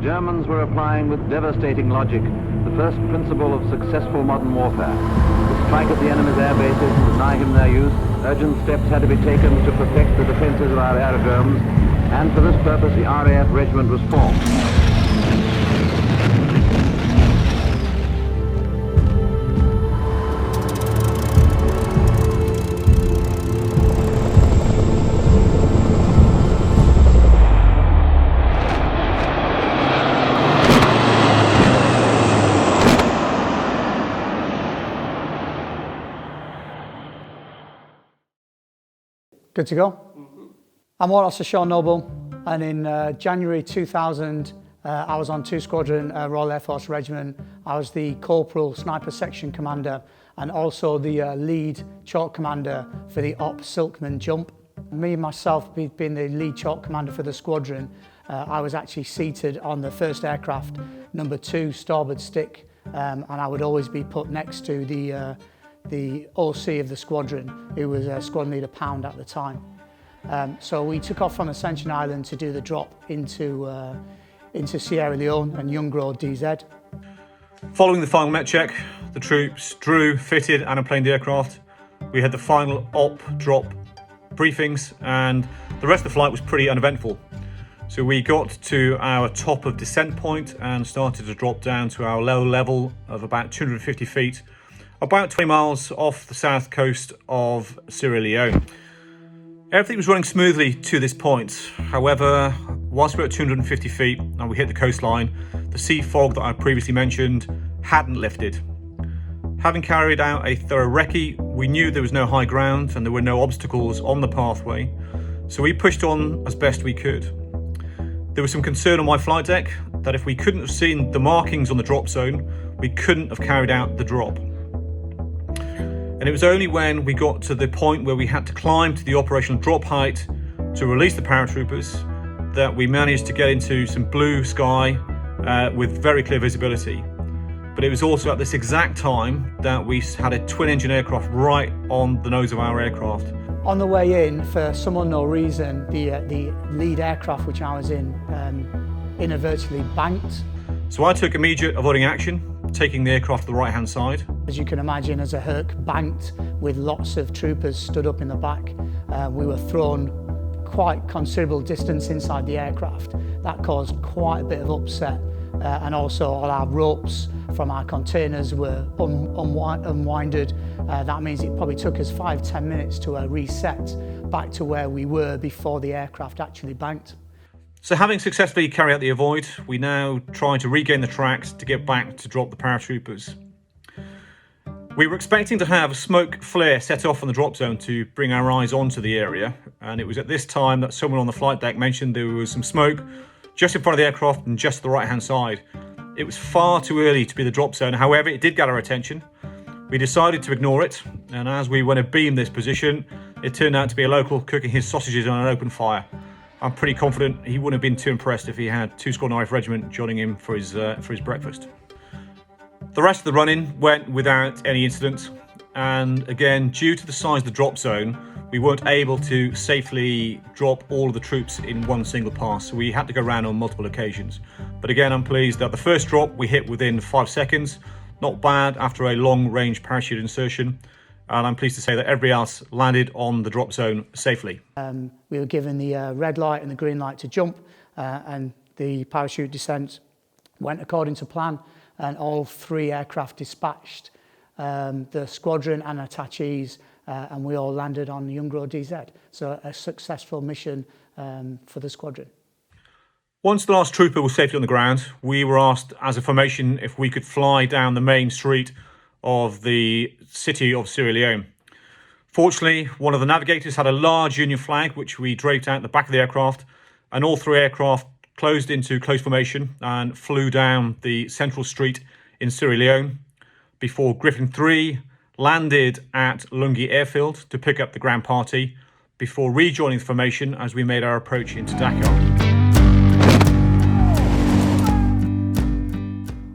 Germans were applying with devastating logic the first principle of successful modern warfare. To strike at the enemy's air bases and deny him their use, urgent steps had to be taken to protect the defences of our aerodromes, and for this purpose the RAF Regiment was formed. Good to go? Mm-hmm. I'm Warrant Officer Sean Noble, and in January 2000 I was on 2 Squadron Royal Air Force Regiment. I was the Corporal Sniper Section Commander and also the lead chalk commander for the Op Silkman jump. Me myself being the lead chalk commander for the squadron, I was actually seated on the first aircraft, number 2 starboard stick, and I would always be put next to the OC of the squadron, who was Squadron Leader Pound at the time. So we took off from Ascension Island to do the drop into Sierra Leone and Youngro DZ. Following the final met check, the troops drew, fitted and emplaned the aircraft. We had the final op drop briefings, and the rest of the flight was pretty uneventful. So we got to our top of descent point and started to drop down to our low level of about 250 feet, about 20 miles off the south coast of Sierra Leone. Everything was running smoothly to this point. However, whilst we were at 250 feet and we hit the coastline, the sea fog that I previously mentioned hadn't lifted. Having carried out a thorough recce, we knew there was no high ground and there were no obstacles on the pathway, so we pushed on as best we could. There was some concern on my flight deck that if we couldn't have seen the markings on the drop zone, we couldn't have carried out the drop. And it was only when we got to the point where we had to climb to the operational drop height to release the paratroopers that we managed to get into some blue sky with very clear visibility. But it was also at this exact time that we had a twin-engine aircraft right on the nose of our aircraft. On the way in, for some unknown reason, the lead aircraft which I was in inadvertently banked. So I took immediate avoiding action, taking the aircraft to the right-hand side. As you can imagine, as a Herc banked with lots of troopers stood up in the back, we were thrown quite considerable distance inside the aircraft. That caused quite a bit of upset, and also all our ropes from our containers were unwinded. That means it probably took us 5-10 minutes to reset back to where we were before the aircraft actually banked. So having successfully carried out the avoid, we now try to regain the tracks to get back to drop the paratroopers. We were expecting to have a smoke flare set off on the drop zone to bring our eyes onto the area, and it was at this time that someone on the flight deck mentioned there was some smoke just in front of the aircraft and just the right hand side. It was far too early to be the drop zone, however it did get our attention. We decided to ignore it, and as we went to beam this position, it turned out to be a local cooking his sausages on an open fire. I'm pretty confident he wouldn't have been too impressed if he had 2 Squadron RAF Regiment joining him for his breakfast. The rest of the run-in went without any incident, and again, due to the size of the drop zone, we weren't able to safely drop all of the troops in one single pass, so we had to go around on multiple occasions. But again, I'm pleased that the first drop we hit within 5 seconds, not bad after a long-range parachute insertion, and I'm pleased to say that everybody else landed on the drop zone safely. We were given the red light and the green light to jump, and the parachute descent went according to plan, and all 3 aircraft dispatched, the squadron and attaches, and we all landed on Youngro DZ. So a successful mission for the squadron. Once the last trooper was safely on the ground, we were asked as a formation if we could fly down the main street of the city of Sierra Leone. Fortunately, one of the navigators had a large Union flag which we draped out the back of the aircraft, and all 3 aircraft closed into close formation and flew down the central street in Sierra Leone before Griffin 3 landed at Lungi Airfield to pick up the ground party before rejoining the formation as we made our approach into Dakar.